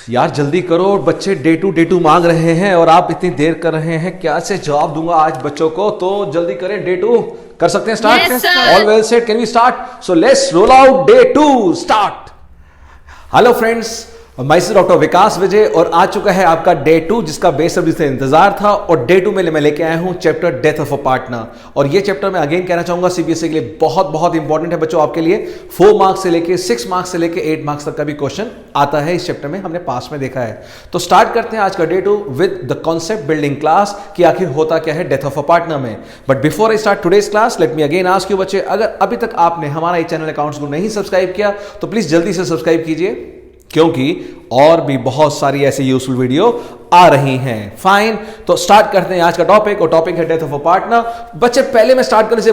यार जल्दी करो, बच्चे डे टू मांग रहे हैं और आप इतनी देर कर रहे हैं। क्या से जवाब दूंगा आज बच्चों को, तो जल्दी करें। डे टू कर सकते हैं start? Yes, sir. All well set, can we start? So let's roll out day two, start. Hello friends, मैं डॉक्टर विकास विजय और आ चुका है आपका डे टू, जिसका बेसब्री से इंतजार था। और डे टू में मैं लेके आया हूं chapter death of a partner. और ये चैप्टर मैं अगेन कहना चाहूंगा सीबीएसई के लिए बहुत बहुत इंपॉर्टेंट है बच्चों, आपके लिए 4 मार्क्स से लेके 6 मार्क्स से लेके 8 मार्क्स तक का भी क्वेश्चन आता है इस चैप्टर में, हमने पास में देखा है। तो स्टार्ट करते हैं आज का day two with the concept building class कि आखिर होता क्या है डेथ ऑफ अ पार्टनर में। But before I start today's class, let me again ask you बच्चे, अगर अभी तक आपने हमारा ये चैनल अकाउंट्स को नहीं सब्सक्राइब किया तो प्लीज जल्दी से सब्सक्राइब कीजिए, क्योंकि और भी बहुत सारी ऐसी यूजफुल वीडियो आ रही हैं। फाइन, तो स्टार्ट करते हैं आज का टॉपिक, और टॉपिक है डेथ ऑफ अ पार्टनर। बच्चे पहले मैं स्टार्ट करने से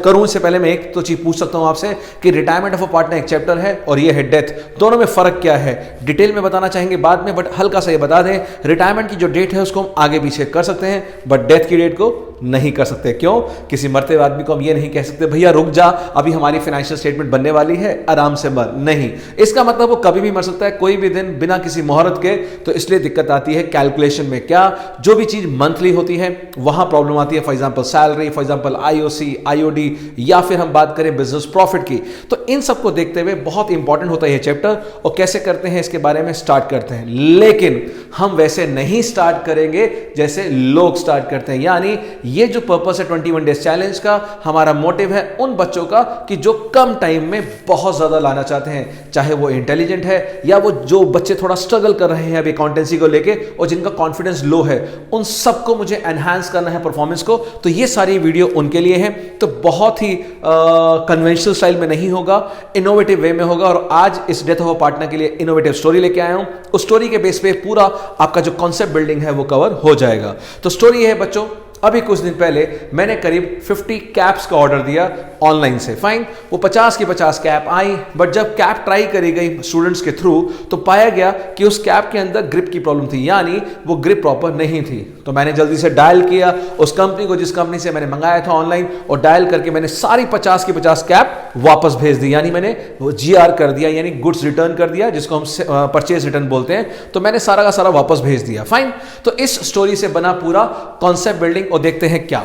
करूं इससे पहले मैं एक तो चीज पूछ सकता हूं आपसे कि रिटायरमेंट ऑफ अ पार्टनर एक चैप्टर है और ये है डेथ, दोनों में फर्क क्या है? डिटेल में बताना चाहेंगे बाद में, बट हल्का सा ये बता दें, रिटायरमेंट की जो डेट है उसको हम आगे पीछे कर सकते हैं, बट डेथ की डेट को नहीं कर सकते। क्यों? किसी मरते हुए आदमी को हम ये नहीं कह सकते भैया रुक जा, अभी हमारी फाइनेंशियल स्टेटमेंट बनने वाली है, आराम से मर। नहीं, इसका मतलब वो कभी भी मर सकता है, कोई भी दिन, बिना किसी मुहूर्त के। तो इसलिए दिक्कत आती है कैलकुलेशन में। क्या? जो भी चीज मंथली होती है वहां प्रॉब्लम आती है। For example salary, for example IOC, IOD, या फिर हम बात करें बिजनेस प्रॉफिट की। तो इन सबको देखते हुए बहुत इंपॉर्टेंट होता है ये चैप्टर, और कैसे करते हैं इसके बारे में स्टार्ट करते हैं। लेकिन हम वैसे नहीं स्टार्ट करेंगे जैसे लोग स्टार्ट करते हैं। यानी ये जो पर्पस है 21 डेज चैलेंज का, हमारा मोटिव है उन बच्चों का कि जो कम टाइम में बहुत ज्यादा लाना चाहते हैं, चाहे वो इंटेलिजेंट है या वो जो बच्चे थोड़ा स्ट्रगल कर रहे हैं अभी अकाउंटेंसी को लेके और जिनका कॉन्फिडेंस लो है, उन सबको मुझे एनहांस करना है परफॉर्मेंस को। तो ये सारी वीडियो उनके लिए है। तो बहुत ही कन्वेंशनल स्टाइल में नहीं होगा, इनोवेटिव वे में होगा। और आज इस डेथ ऑफ अ पार्टनर के लिए इनोवेटिव स्टोरी लेके आया हूं। उस स्टोरी के बेस पे पूरा आपका जो कॉन्सेप्ट बिल्डिंग है वो कवर हो जाएगा। तो स्टोरी है बच्चों, अभी कुछ दिन पहले मैंने करीब 50 कैप्स का ऑर्डर दिया ऑनलाइन से। फाइन, वो 50 की 50 कैप आई, बट जब कैप ट्राई करी गई स्टूडेंट्स के थ्रू तो पाया गया कि उस कैप के अंदर ग्रिप की प्रॉब्लम थी, यानी वो ग्रिप प्रॉपर नहीं थी। तो मैंने जल्दी से डायल किया उस कंपनी को जिस कंपनी से मैंने मंगाया था ऑनलाइन, और डायल करके मैंने सारी 50 की 50 कैप वापस भेज दी। यानी मैंने वो GR कर दिया, यानी गुड्स रिटर्न कर दिया, जिसको हम परचेज रिटर्न बोलते हैं। तो मैंने सारा का सारा वापस भेज दिया। फाइन, तो इस स्टोरी से बना पूरा कॉन्सेप्ट बिल्डिंग, और देखते हैं क्या।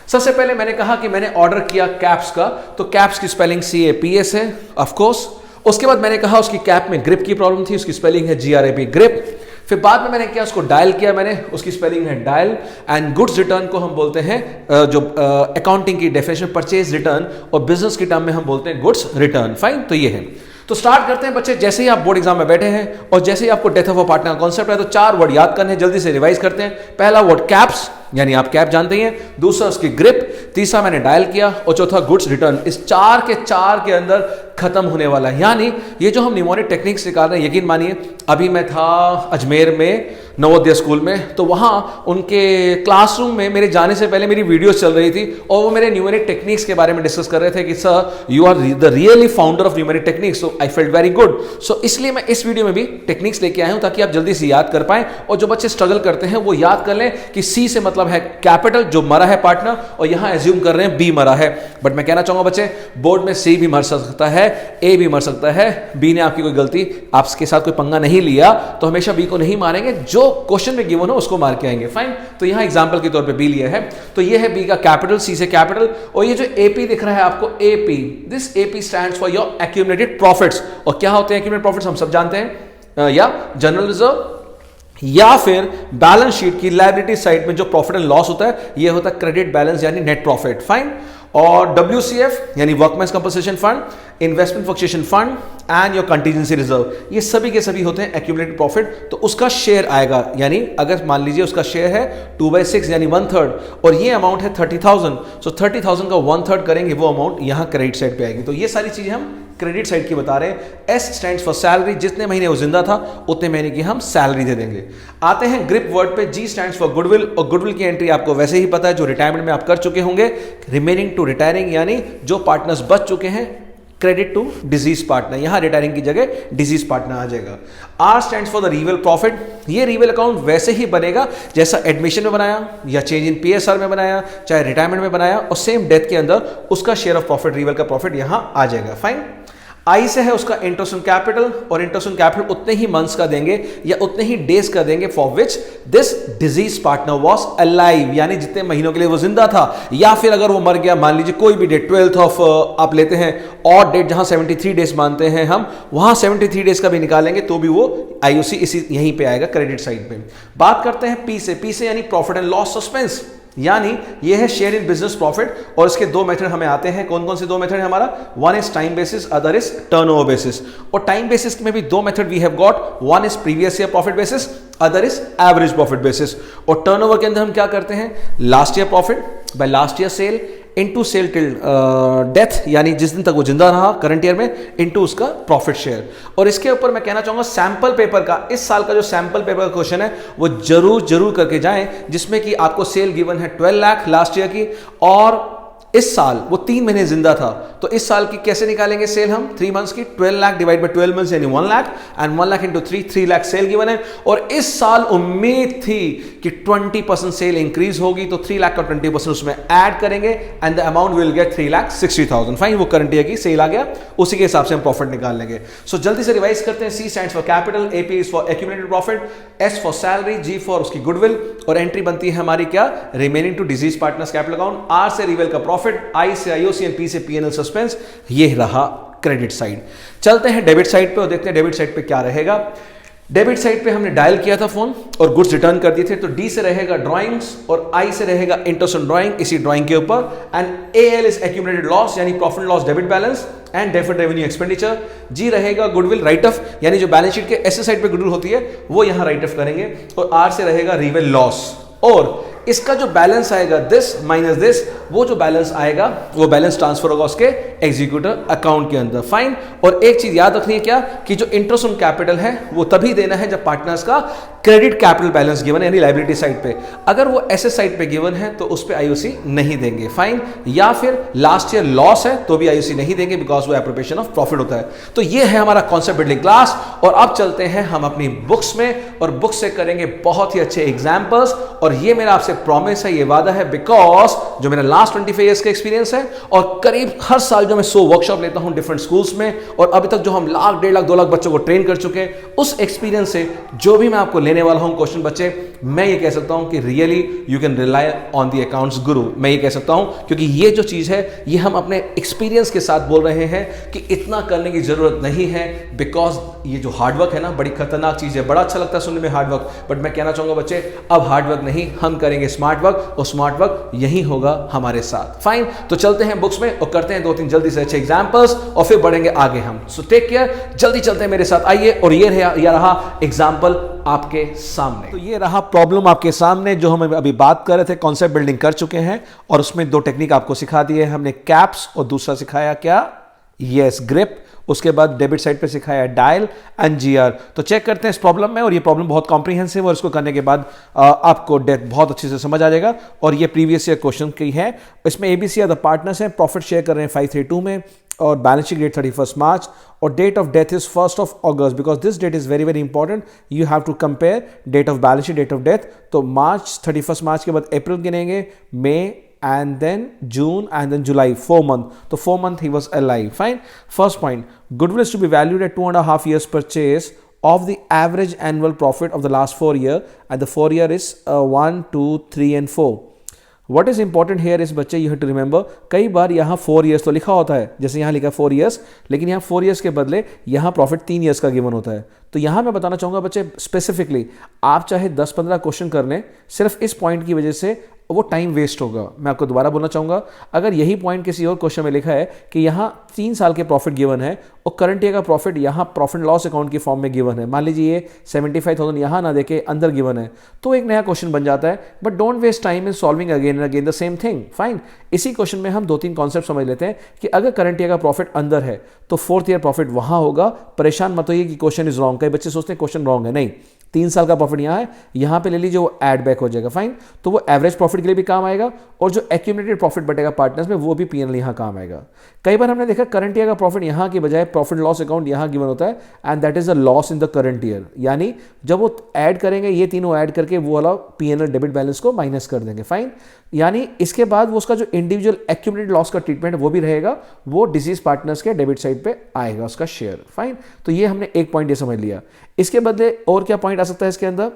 सबसे पहले मैंने कहा कि मैंने ऑर्डर किया कैप्स का, तो कैप्स की स्पेलिंग CAPS है ऑफ कोर्स। उसके बाद मैंने कहा उसकी कैप में ग्रिप की प्रॉब्लम थी, उसकी स्पेलिंग है GRAP, ग्रिप। फिर बाद में मैंने क्या, उसको डायल किया मैंने, उसकी स्पेलिंग है डायल। एंड गुड्स रिटर्न को हम बोलते हैं जो अकाउंटिंग की डेफिनेशन परचेज रिटर्न, और बिजनेस की टर्म में हम बोलते हैं गुड्स रिटर्न। फाइन, तो ये है। तो स्टार्ट करते हैं बच्चे। जैसे ही आप बोर्ड एग्जाम में बैठे हैं और जैसे ही आपको डेथ ऑफ अ पार्टनर का कॉन्सेप्ट है, तो 4 वर्ड याद करने हैं, जल्दी से रिवाइज करते हैं। पहला वर्ड कैप्स, यानी आप कैप जानते ही हैं। दूसरा उसकी ग्रिप, तीसरा मैंने डायल किया, और चौथा गुड्स रिटर्न। इस 4 के अंदर खत्म होने वाला है। यानी ये जो हम निमोनिक टेक्निक्स निकाल रहे हैं, यकीन मानिए अभी मैं था अजमेर में नवोदय स्कूल में, तो वहां उनके क्लासरूम में मेरे जाने से पहले मेरी वीडियोस चल रही थी, और वो मेरे न्यूमेरिक टेक्निक्स के बारे में डिस्कस कर रहे थे कि sir you are the really founder of numeric techniques. So I felt very good. So इसलिए मैं इस वीडियो में भी टेक्निक्स लेके आया हूं, ताकि आप जल्दी से याद कर पाएं, और जो बच्चे स्ट्रगल करते हैं वो याद कर लें कि C से मतलब है कैपिटल, जो मरा है पार्टनर, और यहां एज्यूम कर रहे हैं B मरा है। बट मैं कहना चाहूंगा बच्चे, बोर्ड में C भी मर सकता है, A भी मर सकता है। B ने आपकी कोई गलती, आपके साथ कोई पंगा नहीं लिया, तो हमेशा B को नहीं मारेंगे, जो क्वेश्चन में गिवन हो उसको मार के आएंगे। फाइन, तो यहां एग्जांपल के तौर पे B लिया है, तो ये है B का कैपिटल, C से कैपिटल। और ये जो AP दिख रहा है आपको, AP, this AP stands for your accumulated profits. और क्या होते हैं एक्यूमुलेटेड प्रॉफिट्स? हम सब जानते हैं, या जनरल रिजर्व, या फिर बैलेंस शीट की लायबिलिटी साइड में जो प्रॉफिट एंड लॉस होता है, ये होता है क्रेडिट बैलेंस, यानी नेट प्रॉफिट। फाइन, और WCF यानी workman's compensation fund, investment fluctuation fund, and your contingency reserve, ये सभी के सभी होते हैं एक्यूमुलेटेड प्रॉफिट। तो उसका शेयर आएगा, यानी अगर मान लीजिए उसका शेयर है 2/6 यानी 1/3, और ये अमाउंट है 30,000, सो 30,000 का 1/3 करेंगे, वो अमाउंट यहां क्रेडिट साइड पे आएगी। तो ये सारी चीजें हम क्रेडिट साइड की बता रहे हैं। S स्टैंड्स फॉर सैलरी, जितने महीने वो जिंदा था उतने महीने की हम सैलरी दे देंगे। आते हैं ग्रिप वर्ड पे, G स्टैंड्स फॉर गुडविल, और गुडविल की एंट्री आपको वैसे ही पता है, जो रिटायरमेंट में आप कर चुके होंगे, रिमेनिंग टू रिटायरिंग, यानी जो पार्टनर्स बच चुके हैं, क्रेडिट टू डिजीज पार्टनर, यहां रिटायरिंग की जगह डिजीज पार्टनर आ जाएगा। R stands for the revel profit, ये रिवेल अकाउंट वैसे ही बनेगा जैसा एडमिशन में बनाया, या चेंज इन PSR में बनाया, चाहे रिटायरमेंट में बनाया, और सेम डेथ के अंदर उसका शेयर ऑफ प्रॉफिट, रिवेल का प्रॉफिट यहां आ जाएगा। फाइन, आई से है उसका इंटरेस्ट ऑन कैपिटल, और इंटरेस्ट ऑन कैपिटल उतने ही मंथ्स का देंगे या उतने ही डेज का देंगे for which this disease partner was alive, यानी जितने महीनों के लिए वो जिंदा था, या फिर अगर वो मर गया, मान लीजिए कोई भी डेट 12th ऑफ आप लेते हैं और डेट जहां 73 डेज मानते हैं हम, वहां 73 डेज का भी निकालेंगे तो भी वो आईओसी इसी यहीं पे आएगा क्रेडिट साइड पे। बात करते हैं पी से यानी प्रॉफिट एंड लॉस सस्पेंस, यानी ये है शेयर इन बिजनेस प्रॉफिट, और इसके दो मेथड हमें आते हैं। कौन कौन से दो मेथड है हमारा? One is time basis, other is turnover basis. और टाइम बेसिस में भी दो method we have got, one is previous year profit basis, other is average profit basis. और टर्नओवर के अंदर हम क्या करते हैं? Last year profit by last year sale into sale till death, यानी जिस दिन तक वो जिंदा रहा करंट ईयर में, इनटू उसका प्रॉफिट शेयर। और इसके ऊपर मैं कहना चाहूंगा सैंपल पेपर का, इस साल का जो सैंपल पेपर का क्वेश्चन है वो जरूर करके जाएं, जिसमें कि आपको सेल गिवन है 12 लाख लास्ट ईयर की, और इस साल वो 3 महीने जिंदा था, तो इस साल की कैसे निकालेंगे सेल हम 3 मंथ्स की? 12 लाख डिवाइड बाय 12 मंथ्स यानी 1 lakh, and 1 lakh into 3 lakh sale given है। और इस साल उम्मीद थी कि 20% सेल इंक्रीज होगी, तो 3 लाख का 20% उसमें ऐड करेंगे and the amount will get 3,60,000। Fine, वो करंट ईयर की सेल आ गया, उसी के हिसाब से हम प्रॉफिट निकाल लेंगे। सो जल्दी से रिवाइज करते हैं। C stands for capital, A P is for accumulated profit, S for salary, G for उसकी गुडविल, और एंट्री बनती है हमारी क्या? Remaining to deceased partners capital account, R से रिवेल का प्रॉफिट, आई से आईओसी एंड पी से पीएनएल सस्पेंस। ये रहा क्रेडिट साइड। चलते हैं डेबिट साइड पे और देखते हैं डेबिट साइड पे क्या रहेगा। डेबिट साइड पे हमने डायल किया था फोन और गुड्स रिटर्न कर दिए थे, तो डी से रहेगा ड्राइंग्स और आई से रहेगा इंटरेस्ट ऑन ड्राइंग, इसी ड्राइंग के ऊपर, and AL is accumulated loss यानी profit loss debit balance and deferred revenue expenditure. G रहेगा गुडविल राइट ऑफ, यानी जो बैलेंस शीट के एसेट साइड पे गुडविल होती है वो यहां राइट ऑफ करेंगे, और आर से रहेगा रिवेल लॉस, और इसका जो बैलेंस आएगा दिस माइनस दिस, वो जो बैलेंस आएगा वो बैलेंस ट्रांसफर होगा उसके एग्जीक्यूटर अकाउंट के अंदर। फाइन, और एक चीज याद रखनी है क्या, कि जो इंटरेस्ट ऑन कैपिटल है वो तभी देना है जब पार्टनर्स का क्रेडिट कैपिटल बैलेंस गिवन है, यानी लायबिलिटी साइड पे। अगर वो एसेट साइड पे गिवन है तो उस पे आईओसी नहीं देंगे। फाइन, या फिर लास्ट ईयर लॉस है तो भी आईओसी नहीं देंगे, बिकॉज वो एप्रोप्रिएशन ऑफ प्रॉफिट होता है। तो ये है हमारा कॉन्सेप्ट बिल्डिंग क्लास, और अब चलते हैं हम अपनी बुक्स में, और बुक्स से करेंगे बहुत ही अच्छे एग्जाम्पल्स। और ये मेरा आपसे प्रॉमिस है, ये वादा है, बिकॉज जो मेरा लास्ट 25 ईयर्स का एक्सपीरियंस है, और करीब हर साल जो मैं 100 वर्कशॉप लेता हूं डिफरेंट स्कूल्स में, और अभी तक जो हम लाख, 1.5 लाख, 2 लाख बच्चों को ट्रेन कर चुके हैं, उस एक्सपीरियंस से जो भी मैं आपको लेने वाला हूं क्वेश्चन बच्चे, मैं ये कह सकता हूं कि really you can rely on the accounts गुरु। मैं ये कह सकता हूं क्योंकि ये जो चीज है ये हम अपने एक्सपीरियंस के साथ बोल रहे हैं कि इतना करने की जरूरत नहीं है, बिकॉज ये जो हार्डवर्क है ना, बड़ी खतरनाक चीज है। बड़ा अच्छा लगता है सुनने में हार्डवर्क, बट मैं कहना चाहूंगा बच्चे, अब हार्डवर्क नहीं, हम करेंगे स्मार्ट वर्क, और स्मार्ट वर्क यही होगा हमारे साथ। फाइन, तो चलते हैं बुक्स में और करते हैं 2-3 जल्दी से अच्छे एग्जांपल्स, और फिर बढ़ेंगे आगे हम। सो टेक केयर, जल्दी चलते हैं मेरे साथ, आइए। और ये रहा एग्जांपल आपके सामने। तो ये रहा प्रॉब्लम आपके सामने जो हम अभी बात कर रहे थे, कॉन्सेप्ट बिल्डिंग कर चुके हैं, और उसमें 2 टेक्निक आपको सिखा दिए हमने, कैप्स और दूसरा सिखाया क्या? Yes, grip. उसके बाद डेबिट साइड पे सिखाया डायल एंड जीआर। तो चेक करते हैं इस प्रॉब्लम में, और ये प्रॉब्लम बहुत कॉम्प्रिहेंसिव है, और इसको करने के बाद आपको डेथ बहुत अच्छे से समझ आ जाएगा। और ये प्रीवियस ईयर क्वेश्चन की है। इसमें एबीसी आर द पार्टनर्स हैं, प्रॉफिट शेयर कर रहे हैं 532 में, और बैलेंस शीट डेट 31 मार्च, और date of death is 1 August, because this date is very very important. You have to compare date of balance sheet, date of death. तो March 31 मार्च के बाद अप्रैल गिनेंगे, मई and then June and then July, 4 months. So 4 months he was alive. Fine. First point, goodwill is to be valued at 2.5 years purchase of the average annual profit of the last 4 year, and the 4 year is 1, 2, 3 and 4. What is important here is बच्चे, you have to remember, कई बार यहाँ 4 years तो लिखा होता है, जैसे यहाँ लिखा 4 years, लेकिन यहाँ 4 years के बदले यहाँ प्रॉफिट 3 years का गिवन होता है। तो यहाँ मैं बताना चाहूँगा बच्चे, स्पेसिफिकली आप चाहे 10-15 क्वेश्चन कर लें, सिर्फ इस पॉइंट की वजह से वो टाइम वेस्ट होगा। मैं आपको दोबारा बोलना चाहूँगा, अगर यही पॉइंट किसी और क्वेश्चन में लिखा है कि यहाँ 3 साल के प्रॉफिट गिवन है और करंट ईयर का प्रॉफिट यहाँ प्रॉफिट लॉस अकाउंट की फॉर्म में गिवन है, मान लीजिए ये 75,000 यहाँ ना देके अंदर गिवन है, तो एक नया क्वेश्चन बन जाता है। But don't waste time in solving again and again the same thing. Fine, इसी क्वेश्चन में हम 2-3 कॉन्सेप्ट समझ लेते हैं कि अगर करंट ईयर का प्रॉफिट अंदर है तो 4th ईयर प्रॉफिट वहाँ होगा। परेशान मत होइए कि क्वेश्चन इज रॉन्ग, कई बच्चे सोचते हैं क्वेश्चन रॉन्ग है, नहीं, 3 साल का प्रॉफिट यहाँ है, यहाँ पे ले लीजिए, वो ऐड बैक हो जाएगा, फाइन। तो वो एवरेज प्रॉफिट के लिए भी काम आएगा और जो एक्यूमुलेटेड प्रॉफिट बटेगा पार्टनर्स में वो भी पीएनएल यहाँ काम आएगा। कई बार हमने देखा करंट ईयर का प्रॉफिट यहाँ की बजाय प्रॉफिट लॉस अकाउंट यहाँ गिवन होता है and that is a loss in the current year, यानी जब वो ऐड करेंगे ये तीनों ऐड करके वो वाला पीएनएल डेबिट बैलेंस को माइनस कर देंगे, फाइन। यानी इसके बाद वो उसका जो इंडिविजुअल एक्यूमुलेटेड लॉस का ट्रीटमेंट वो भी रहेगा, वो डिसीज पार्टनर्स के डेबिट साइड पे आएगा उसका शेयर, फाइन। तो ये हमने एक पॉइंट ये समझ लिया। इसके बदले और क्या पॉइंट आ सकता है इसके अंदर,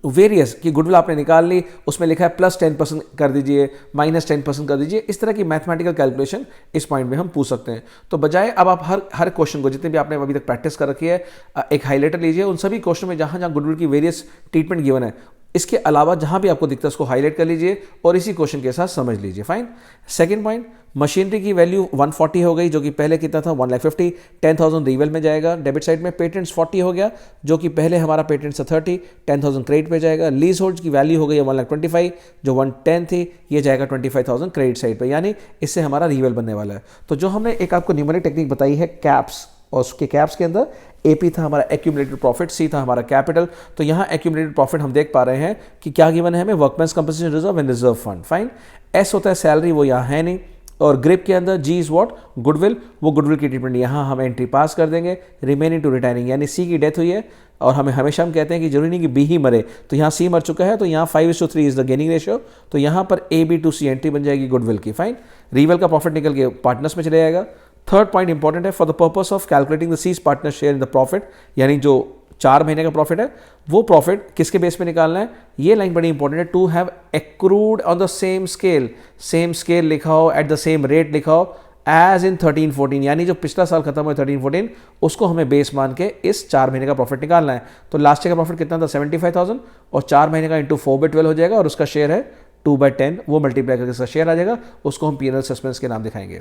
वेरियस की गुडविल आपने निकाल ली, उसमें लिखा है +10% कर दीजिए, -10% कर दीजिए, इस तरह की मैथमेटिकल कैलकुलेशन इस पॉइंट में हम पूछ सकते हैं। तो बजाय अब आप हर क्वेश्चन को, जितने भी आपने अभी तक प्रैक्टिस कर रखी है, एक हाईलाइटर लीजिए, उन सभी क्वेश्चन में जहां जहां गुडविल की वेरियस ट्रीटमेंट गिवन है, इसके अलावा जहां भी आपको दिखता है उसको हाईलाइट कर लीजिए और इसी क्वेश्चन के साथ समझ लीजिए, फाइन। सेकंड पॉइंट, मशीनरी की वैल्यू 140 हो गई, जो कि पहले कितना था 1,50,000, 10,000 रिवेल में जाएगा डेबिट साइड में। पेटेंट्स 40 हो गया, जो कि पहले हमारा पेटेंट्स था 30, 10,000 क्रेडिट पे जाएगा। लीज होल्ड की वैल्यू हो गई है 1,25,000, जो 110 थी, ये जाएगा 25,000 क्रेडिट साइड पे, यानी इससे हमारा रिवेल बनने वाला है। तो जो हमने एक आपको न्यूमेरिक टेक्निक बताई है कैप्स, और उसके कैप्स के अंदर एपी था हमारा एक्यूमुलेटेड प्रॉफिट, सी था हमारा कैपिटल। तो यहाँ एक्यूमुलेटेड प्रॉफिट हम देख पा रहे हैं कि क्या गिवन है हमें, workman's compensation reserve and reserve fund, fine. S होता है सैलरी, वो यहाँ है नहीं। और ग्रिप के अंदर जी इज व्हाट, गुडविल, वो गुडविल की ट्रीटमेंट यहाँ हम एंट्री पास कर देंगे। रिमेनिंग टू रिटायरिंग, यानी सी की डेथ हुई है और हमें हमेशा हम कहते हैं कि जरूरी नहीं कि बी ही मरे, तो यहाँ सी मर चुका है, तो यहाँ 5:3 इज द गेनिंग रेशियो, तो यहाँ पर A B to C entry बन जाएगी गुडविल की, फाइन। रिवेल का प्रॉफिट निकल के पार्टनर्स में चले जाएगा। थर्ड पॉइंट इंपॉर्टेंट है, for the purpose of calculating the सीज partner share in the profit, यानी जो 4 महीने का प्रॉफिट है वो प्रॉफिट किसके बेस पे निकालना है, ये लाइन बड़ी इंपॉर्टेंट है। To have accrued on the same scale लिखा हो, एट द सेम रेट लिखा हो एज इन 13-14, यानी जो पिछला साल खत्म हुआ 13-14 उसको हमें बेस मान के इस 4 महीने का प्रॉफिट निकालना है। तो लास्ट ईयर का प्रॉफिट कितना था 75,000 और 4 महीने का इंटू 4/12 हो जाएगा और उसका शेयर है 2/10, वो मल्टीप्लाई करके इसका शेयर आ जाएगा, उसको हम पीएनएल सस्पेंस के नाम दिखाएंगे।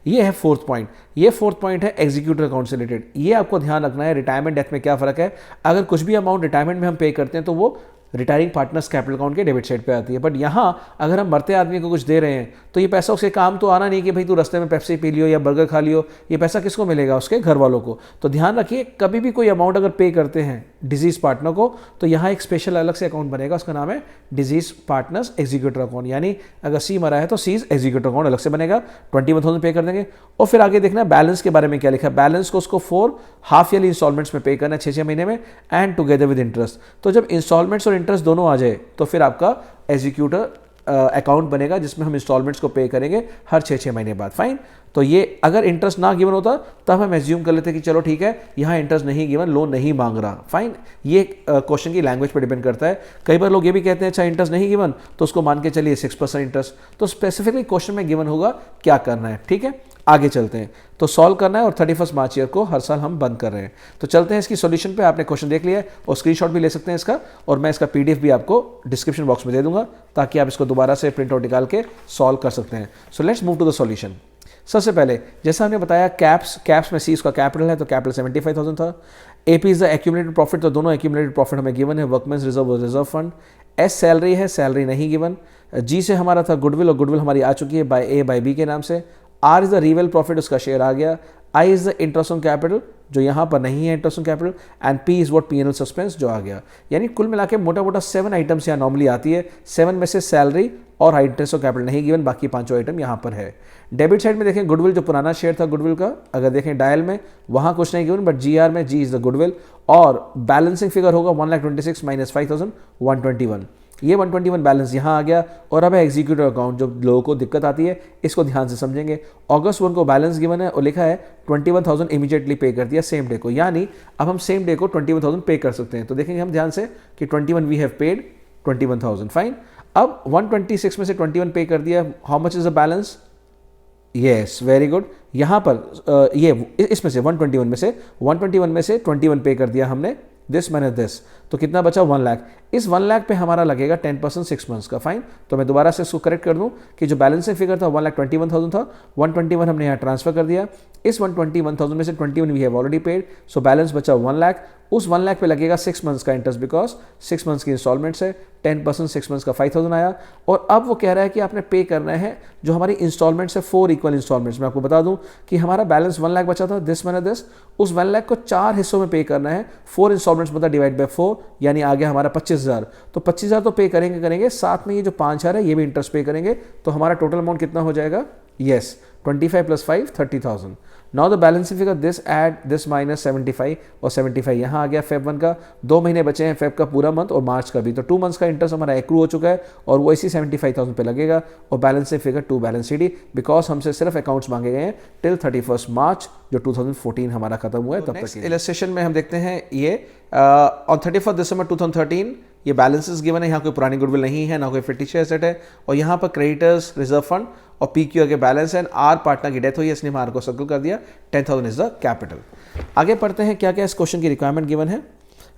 ये है फोर्थ पॉइंट। ये फोर्थ पॉइंट है एग्जीक्यूटर अकाउंट से रिलेटेड। ये आपको ध्यान रखना है, रिटायरमेंट डेथ में क्या फर्क है। अगर कुछ भी अमाउंट रिटायरमेंट में हम पे करते हैं तो वो रिटायरिंग पार्टनर्स कैपिटल अकाउंट के डेबिट साइड पे आती है, बट यहाँ अगर हम मरते आदमी को कुछ दे रहे हैं तो ये पैसा उसके काम तो आना नहीं कि भाई तू रास्ते में पेप्सी पी लियो या बर्गर खा लियो, ये पैसा किसको मिलेगा, उसके घर वालों को। तो ध्यान रखिए, कभी भी कोई अमाउंट अगर पे करते हैं डिजीज पार्टनर को तो यहाँ एक स्पेशल अलग से अकाउंट बनेगा, उसका नाम है डिजीज पार्टनर्स एग्जीक्यूटर अकाउंट, यानी अगर सी मरा है तो सीज एग्जीक्यूटर अकाउंट अलग से बनेगा, 21,000 पे कर देंगे। और फिर आगे देखना बैलेंस के बारे में क्या लिखा है, बैलेंस को उसको 4 हाफ ईयरली इंस्टॉलमेंट्स में पे करना है 6-6 महीने में एंड टुगेदर विद इंटरेस्ट। तो जब इंस्टॉलमेंट्स और इंटरेस्ट दोनों आ जाए तो फिर आपका एग्जीक्यूटर अकाउंट बनेगा जिसमें हम इंस्टॉलमेंट्स को पे करेंगे हर 6-6 महीने बाद, फाइन। तो ये अगर इंटरेस्ट ना गिवन होता तब हम एज्यूम कर लेते कि चलो ठीक है यहाँ इंटरेस्ट नहीं गिवन, लोन नहीं मांग रहा, फाइन। ये क्वेश्चन की लैंग्वेज पर डिपेंड करता है। कई बार लोग ये भी कहते हैं अच्छा इंटरेस्ट नहीं गिवन तो उसको मान के चलिए 6% इंटरेस्ट, तो स्पेसिफिकली क्वेश्चन में गिवन होगा क्या करना है, ठीक है। आगे चलते हैं, तो सॉल्व करना है और 31 मार्च ईयर को हर साल हम बंद कर रहे हैं। तो चलते हैं इसकी सॉल्यूशन पे। आपने क्वेश्चन देख लिया है और स्क्रीनशॉट भी ले सकते हैं इसका, और मैं इसका पीडीएफ भी आपको डिस्क्रिप्शन बॉक्स में दे दूंगा ताकि आप इसको दोबारा से प्रिंट आउट निकाल के सॉल्व कर सकते हैं। So let's move to the solution. सबसे पहले जैसा हमने बताया कैप्स में सी इसका कैपिटल है तो कैपिटल 75,000 था। AP is the accumulated profit, तो दोनों एक्यूमुलेटेड प्रॉफिट हमें गिवन है, वर्कमैन्स रिजर्व और रिजर्व फंड। एस सैलरी है, सैलरी नहीं गिवन। जी से हमारा था गुडविल और गुडविल हमारी आ चुकी है बाय ए बाय बी के नाम से। R is the revel profit, उसका शेयर आ गया। I is the interest on capital, जो यहाँ पर नहीं है interest on capital, and P is what PNL suspense, जो आ गया। यानी कुल मिला के मोटा मोटा 7 आइटम्स यहाँ नॉर्मली आती है। 7 में से सैलरी और इंटरेस्ट ऑन कैपिटल नहीं गिवन, बाकी 5 आइटम यहाँ पर है। डेबिट साइड में देखें गुडविल, जो पुराना शेयर था गुडविल का, अगर देखें डायल में वहाँ कुछ नहीं गिवन, बट जीआर में जी इज द गुडविल और बैलेंसिंग फिगर होगा 1,26,000 माइनस 5,121। ये 121 बैलेंस यहाँ आ गया। और अब है एग्जीक्यूटिव अकाउंट, जो लोगों को दिक्कत आती है इसको ध्यान से समझेंगे। अगस्त 1 को बैलेंस गिवन है और लिखा है 21,000 इमीडिएटली पे कर दिया सेम डे को, यानी अब हम सेम डे को 21,000 पे कर सकते हैं। तो देखेंगे हम ध्यान से कि 21 वी हैव पेड 21,000, फाइन। अब 126 में से 21 पे कर दिया, how much is the balance, yes very good. यहाँ पर ये इसमें से 121 में से 21 पे कर दिया हमने, दिस माइनस दिस, तो कितना बचा 1 लाख। इस 1 लाख पे हमारा लगेगा 10% 6 मंथ्स का, फाइन। तो मैं दोबारा से इसको करेक्ट कर दूं कि जो बैलेंसिंग फिगर था 1,21,000 था, 121 हमने यहाँ ट्रांसफर कर दिया। इस 121,000 में से 21 we have already paid, so balance बचा 1 लाख। उस 1 लाख पे लगेगा 6 मंथ्स का इंटरेस्ट, बिकॉज 6 मंथ्स की इंस्टॉलमेंट्स है। 10% 6 मंथ्स का 5000 आया। और अब वो कह रहा है कि आपने पे करना है जो हमारी इंस्टॉलमेंट्स है 4 इक्वल इंस्टॉलमेंट्स। मैं आपको बता दूं कि हमारा बैलेंस 1 लाख बचा था, दिस मैंने दिस, उस 1 लाख को 4 हिस्सों में पे करना है। 4 इंस्टॉलमेंट्स मतलब डिवाइड बाय 4, यानी आ गया हमारा 25,000। तो 25,000 तो पे करेंगे, साथ में ये जो 5,000 है ये भी इंटरेस्ट पे करेंगे। तो हमारा टोटल अमाउंट कितना हो जाएगा? Yes, 25 + 5 30,000। Now the balancing figure this add this minus 75 और 75 यहाँ आ गया फेब 1 का। 2 महीने बचे हैं, फेब का पूरा मंथ और मार्च का भी, तो 2 मंथ्स का इंटरेस्ट हमारा एक्रू हो चुका है और वो इसी 75,000 पे लगेगा। और balancing figure to balance sheet, because हमसे सिर्फ अकाउंट्स मांगे गए हैं टिल 31 मार्च जो 2014 हमारा खत्म हुआ है तब तक। इलस्ट्रेशन में हम देखते हैं ये ऑन 31 दिसंबर 2013 ये बैलेंसेस गिवन है। यहाँ कोई पुरानी गुडविल नहीं है, ना कोई फिक्टिशियस एसेट है। और यहाँ पर क्रेडिटर्स, रिजर्व फंड और पीक्यू के बैलेंस है। आर पार्टनर की डेथ हुई है, इसने आर को सर्कल कर दिया। 10,000 इज द कैपिटल। आगे पढ़ते हैं क्या क्या इस क्वेश्चन की रिक्वायरमेंट गिवन है।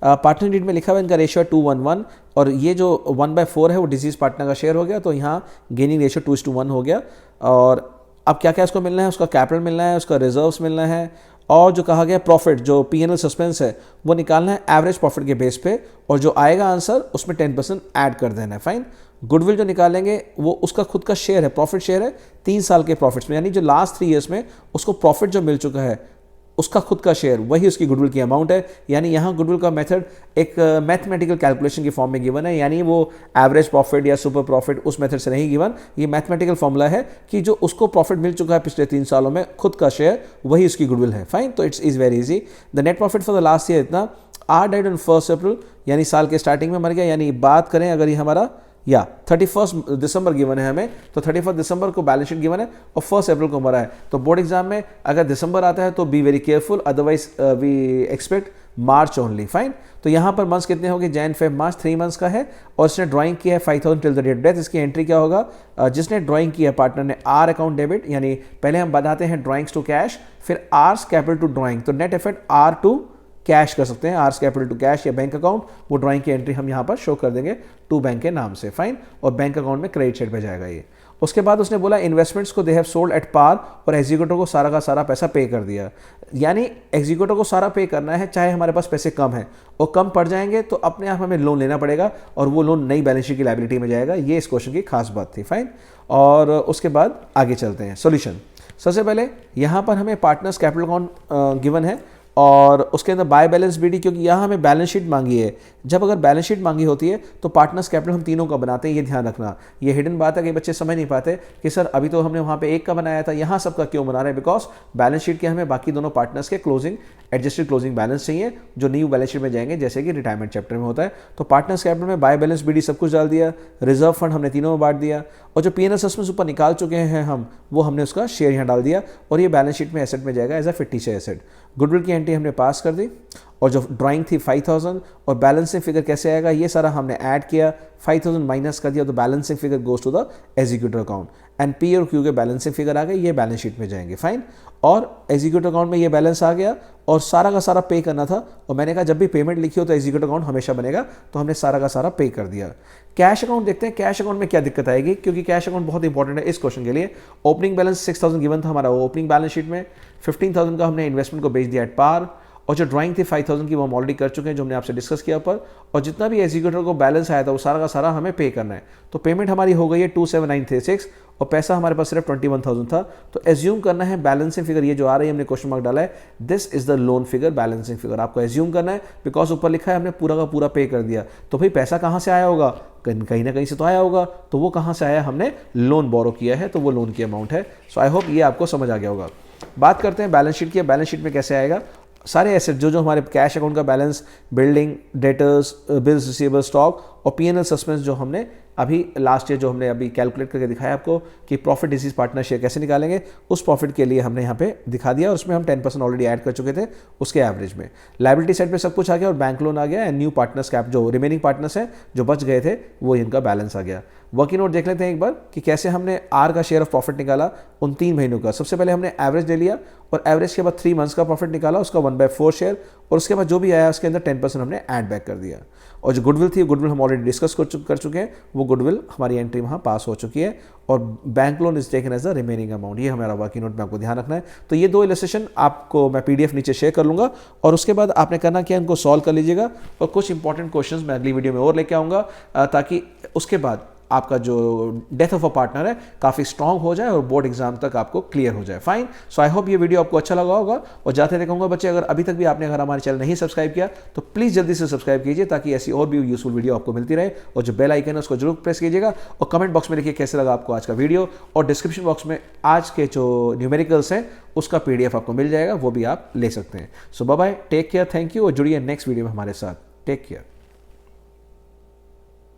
पार्टनर नीड में लिखा हुआ इनका रेशियो 2:1 और ये जो 1/4 है वो डिजीज पार्टनर का शेयर हो गया, तो यहाँ गेनिंग रेशियो 2:1 हो गया। और अब क्या क्या इसको मिलना है? उसका कैपिटल मिलना है, उसका रिजर्व्स मिलना है, और जो कहा गया प्रॉफिट जो P&L सस्पेंस है वो निकालना है एवरेज प्रॉफिट के बेस पे, और जो आएगा आंसर उसमें 10% ऐड कर देना है। फाइन। गुडविल जो निकालेंगे वो उसका खुद का शेयर है, प्रॉफिट शेयर है 3 साल के प्रॉफिट्स में, यानी जो लास्ट 3 ईयर्स में उसको प्रॉफिट जो मिल चुका है उसका खुद का शेयर, वही उसकी गुडविल की अमाउंट है। यानी यहाँ गुडविल का मेथड एक मैथमेटिकल कैलकुलेशन की फॉर्म में गिवन है, यानी वो एवरेज प्रॉफिट या सुपर प्रॉफिट उस मेथड से नहीं गिवन। ये मैथमेटिकल फॉर्मूला है कि जो उसको प्रॉफिट मिल चुका है पिछले 3 सालों में, खुद का शेयर, वही उसकी गुडविल है। फाइन। तो it's is very easy. The net profit for the last year इतना, आर डाइड ऑन 1 अप्रैल यानी साल के स्टार्टिंग में मर गया। यानी बात करें अगर ये हमारा 31 दिसंबर गिवन है हमें, तो 31 दिसंबर को बैलेंस शीट गिवन है और 1 अप्रैल को मरा है। तो बोर्ड एग्जाम में अगर दिसंबर आता है तो be very careful, otherwise we expect March only. Fine. तो यहाँ पर मंथ्स कितने होंगे? जैन फेब मार्च, 3 मंथ्स का है। और इसने ड्राइंग किया है 5,000 टिल द डेट डेथ। इसकी एंट्री क्या होगा? जिसने ड्राइंग किया है पार्टनर ने, आर अकाउंट डेबिट, यानी पहले हम बनाते हैं ड्राइंग्स टू कैश, फिर आर्स कैपिटल टू ड्राइंग, तो net effect R's to cash कर सकते हैं, आर्स कैपिटल टू कैश या बैंक अकाउंट। वो ड्राइंग की एंट्री हम यहाँ पर शो कर देंगे टू बैंक के नाम से। फाइन। और बैंक अकाउंट में क्रेडिट साइड पे जाएगा ये। उसके बाद उसने बोला इन्वेस्टमेंट्स को they have sold at par, और एग्जीक्यूटिव को सारा का सारा पैसा पे कर दिया। यानी एग्जीक्यूटिव को सारा पे करना है, चाहे हमारे पास पैसे कम हैं, और कम पड़ जाएंगे तो अपने आप हमें लोन लेना पड़ेगा और वो लोन नई बैलेंस शीट की लायबिलिटी में जाएगा। ये इस क्वेश्चन की खास बात थी। फाइन। और उसके बाद आगे चलते हैं सॉल्यूशन। सबसे पहले यहाँ पर हमें पार्टनर्स कैपिटल अकाउंट गिवन है और उसके अंदर बाय बैलेंस बीडी, क्योंकि यहाँ हमें बैलेंस शीट मांगी है। जब अगर बैलेंस शीट मांगी होती है तो पार्टनर्स कैपिटल हम तीनों का बनाते हैं, ये ध्यान रखना। ये हिडन बात है कि बच्चे समझ नहीं पाते कि सर अभी तो हमने वहाँ पे एक का बनाया था, यहाँ सबका क्यों बना रहे हैं? बिकॉज बैलेंस शीट के हमें बाकी दोनों पार्टनर्स के क्लोजिंग एडजस्टेड क्लोजिंग बैलेंस चाहिए जो न्यू बैलेंस शीट में जाएंगे, जैसे कि रिटायरमेंट चैप्टर में होता है। तो पार्टनर्स कैपिटल में बाय बैलेंस बीडी सब कुछ डाल दिया, रिजर्व फंड हमने तीनों में बांट दिया, और जो P&L सस्पेंस ऊपर निकाल चुके हैं हम, वो हमने उसका शेयर यहाँ डाल दिया, और ये बैलेंस शीट में एसेट में जाएगा as a fictitious asset. Goodwill की एंट्री हमने पास कर दी, और जो ड्राइंग थी 5,000, और बैलेंसिंग फिगर कैसे आएगा ये सारा हमने ऐड किया, 5,000 माइनस कर दिया, तो balancing figure goes to the executive account, and P और क्यू के बैलेंसिंग फिगर आ गए, ये बैलेंस शीट में जाएंगे। फाइन। और एग्जीक्यूटिव अकाउंट में ये बैलेंस आ गया, और सारा का सारा पे करना था, और मैंने कहा जब भी पेमेंट लिखी हो तो एग्जीक्यूटिव अकाउंट हमेशा बनेगा, तो हमने सारा का सारा पे कर दिया। कैश अकाउंट देखते हैं, कैश अकाउंट में क्या दिक्कत आएगी, क्योंकि कैश अकाउंट बहुत इंपॉर्टेंट है इस क्वेश्चन के लिए। ओपनिंग बैलेंस 6,000 गिवन था हमारा, वो ओपनिंग बैलेंस शीट में 15,000 का हमने इन्वेस्टमेंट को बेच दिया एट पार, और जो ड्राइंग थी 5,000 की वो हम ऑलरेडी कर चुके हैं, जो हमने आपसे डिस्कस किया ऊपर, और जितना भी एग्जीक्यूटिव को बैलेंस आया था वो सारा का सारा हमें पे करना है। तो पेमेंट हमारी हो गई है 27,936, और पैसा हमारे पास सिर्फ 21,000 था। तो एज्यूम करना है बैलेंसिंग फिगर, ये जो आ रही है हमने क्वेश्चन मार्क डाला है, this is the loan figure, balancing figure आपको एज्यूम करना है, बिकॉज ऊपर लिखा है हमने पूरा का पूरा पे कर दिया। तो भाई पैसा कहाँ से आया होगा? कहीं ना कहीं से तो आया होगा, तो वो कहाँ से आया? हमने लोन बोरो किया है, तो वो लोन की अमाउंट है। सो आई होप ये आपको समझ आ गया होगा। बात करते हैं बैलेंस शीट की। बैलेंस शीट में कैसे आएगा? सारे एसेट जो हमारे कैश अकाउंट का balance, building, debtors, bills receivable, stock, और P&L सस्पेंस जो हमने अभी लास्ट ईयर जो हमने अभी कैलकुलेट करके दिखाया आपको कि प्रॉफिट डिसीज पार्टनर शेयर कैसे निकालेंगे, उस प्रॉफिट के लिए हमने यहाँ पे दिखा दिया, और उसमें हम 10% ऑलरेडी ऐड कर चुके थे उसके एवरेज में। लायबिलिटी साइड पे सब कुछ आ गया, और बैंक लोन आ गया, एंड न्यू पार्टनर्स कैप जो रिमेनिंग पार्टनर्स हैं जो बच गए थे वो इनका बैलेंस आ गया। वर्किंग नोट देख लेते हैं एक बार कि कैसे हमने आर का शेयर ऑफ प्रॉफिट निकाला उन 3 महीनों का। सबसे पहले हमने एवरेज ले लिया और एवरेज के बाद 3 मंथ्स का प्रॉफिट निकाला, उसका 1/4 शेयर, और उसके बाद जो भी आया उसके अंदर 10% हमने ऐड बैक कर दिया। और जो गुडविल थी, गुडविल हम ऑलरेडी डिस्कस कर चुके हैं, वो गुडविल हमारी एंट्री वहाँ पास हो चुकी है। और bank loan is taken as the remaining amount, ये हमारा वर्किंग नोट में आपको ध्यान रखना है। तो ये 2 इलस्ट्रेशन आपको मैं PDF नीचे शेयर कर लूँगा, और उसके बाद आपने करना क्या, इनको सॉल्व कर लीजिएगा। और कुछ इंपॉर्टेंट क्वेश्चंस मैं अगली वीडियो में और लेके आऊँगा, ताकि उसके बाद आपका जो डेथ ऑफ अ पार्टनर है काफ़ी स्ट्रांग हो जाए और बोर्ड एग्जाम तक आपको क्लियर हो जाए। फाइन। सो आई होप ये वीडियो आपको अच्छा लगा होगा। और जाते देखूंगा बच्चे, अगर अभी तक भी आपने अगर हमारे चैनल नहीं सब्सक्राइब किया तो प्लीज़ जल्दी से सब्सक्राइब कीजिए, ताकि ऐसी और भी यूजफुल वीडियो आपको मिलती रहे। और जो बेल आइकन है उसको जरूर प्रेस कीजिएगा, और कमेंट बॉक्स में लिखिए कैसे लगा आपको आज का वीडियो। और डिस्क्रिप्शन बॉक्स में आज के जो न्यूमेरिकल्स हैं उसका PDF आपको मिल जाएगा, वो भी आप ले सकते हैं। So bye bye, take care, thank you, और जुड़िए नेक्स्ट वीडियो में हमारे साथ। Take care.